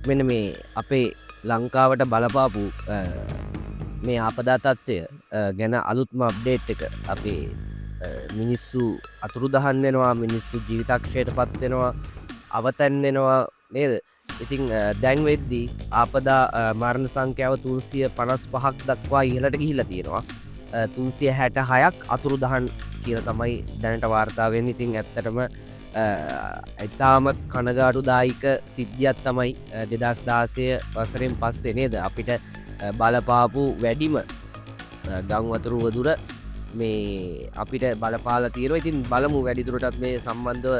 මෙන්න මේ අපේ ලංකාවට බලපාපු මේ ආපදා තත්ත්වය ගැන අලුත්ම අප්ඩේට් එක අපේ මිනිස්සු අතුරුදහන් වෙනවා, මිනිස්සු ජීවිතක්ෂයට පත් වෙනවා, අවතැන් වෙනවා නේද? ඉතින් දැන් වෙද්දී ආපදා මරණ සංඛ්‍යාව 355ක් දක්වා ඉහළට ගිහිල්ලා තියෙනවා. 366ක් අතුරුදහන් කියලා තමයි දැනට වාර්තා වෙන්නේ. ඉතින් ඇත්තටම ඉතාමත් කනගාටුදායක සිද්ධියක් තමයි 2016 වසරෙන් පස්සේ නේද අපිට බලපාපු වැඩිම ගං වතුරු වදුර මේ අපිට බලපාලා තියෙනවා. ඉතින් බලමු වැඩිදුරටත් මේ සම්බන්ධව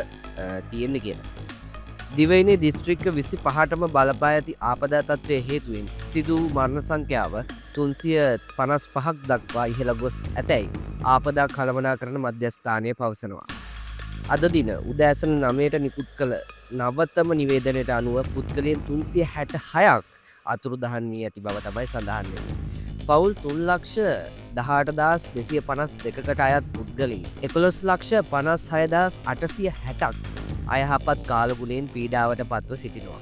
තියෙන්නේ කියලා. දිවයිනේ දිස්ත්‍රික්ක 25ටම බලපා ඇති ආපදා තත්ත්වයේ හේතුවෙන් සිදු වූ මරණ සංඛ්‍යාව 355ක් දක්වා ඉහළ ගොස් ඇතැයි ආපදා කළමනාකරන මධ්‍යස්ථානය පවසනවා. අද දින උදෑසන 9ට නිකුත් කළ නවතම නිවේදනයට අනුව පුද්ගලයන් 366ක් අතුරුදහන් වී ඇති බව තමයි සඳහන් වෙන්නේ. පවුල් 3,18,252කට අයත් පුද්ගලයන් 11,56,860ක් අයහපත් කාලගුණයෙන් පීඩාවට පත්ව සිටිනවා.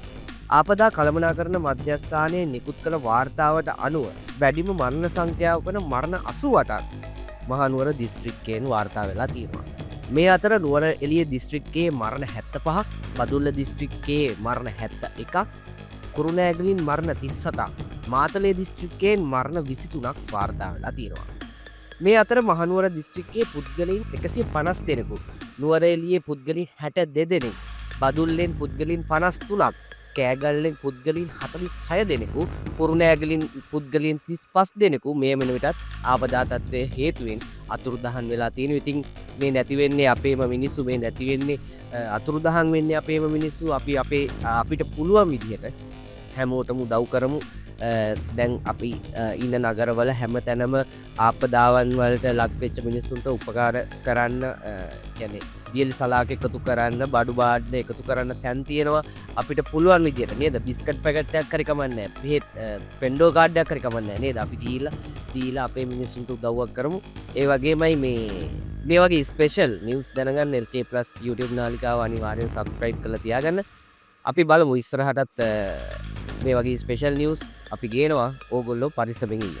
ආපදා කළමනාකරන මධ්‍යස්ථානයේ නිකුත් කළ වාර්තාවට අනුව වැඩිම මරණ සංඛ්‍යාව වන මරණ 88ක් මහනුවර දිස්ත්‍රික්කයෙන් වාර්තා වෙලා තියෙනවා. මේ අතර නුවරඑළිය දිස්ත්‍රික්කයේ මරණ 75ක්, බදුල්ල දිස්ත්‍රික්කයේ මරණ 71ක්, කුරුණෑගලින් මරණ 37ක්, මාතලේ දිස්ත්‍රික්කයෙන් මරණ 23ක් වාර්තා වෙලා තියෙනවා. මේ අතර මහනුවර දිස්ත්‍රික්කයේ පුද්ගලයන් 150 දෙනෙකු, නුවරඑළියේ පුද්ගලයන් 62 දෙනෙකු, බදුල්ලෙන් පුද්ගලයන් 53ක්, කෑගල්ලෙන් පුද්ගලයන් 46 දෙනෙකු, කුරුණෑගලින් පුද්ගලයන් 35 දෙනෙකු මේ වෙන විටත් ආපදා තත්ත්වයේ හේතුවෙන් අතුරුදහන් වෙලා තියෙනවා. ඉතින් මේ නැති වෙන්නේ අපේම මිනිස්සු, මේ නැති වෙන්නේ අතුරුදහන් වෙන්නේ අපේම මිනිස්සු. අපිට පුළුවන් විදිහට හැමෝටම උදව් කරමු. දැන් අපි ඉන්න නගරවල හැම තැනම ආපදාවන් වලට ලක්වෙච්ච මිනිස්සුන්ට උපකාර කරන්න, කියන්නේ වියලි සලාක එකතු කරන්න, බඩු බාඩ්ඩ එකතු කරන්න තැන් තියෙනවා. අපිට පුළුවන් විදියට නේද? බිස්කට් පැකට් එකක් හරි කමන්නේ නැහැ. බෙහෙත් පෙන්ඩෝ කාඩ් එකක් හරි කමන්නේ නැහැ නේද? අපි දීලා අපේ මිනිස්සුන්ට උදව්වක් කරමු. ඒ වගේමයි මේ වගේ ස්පෙෂල් නිවුස් දැනගන්න LT+ YouTube නාලිකාව අනිවාර්යෙන් subscribe කරලා තියාගන්න. අපි බලමු ඉස්සරහටත් මේ වගේ ස්පෙෂල් නිවුස් අපි ගේනවා ඕගොල්ලෝ පරිස්සමෙන් ඉන්න.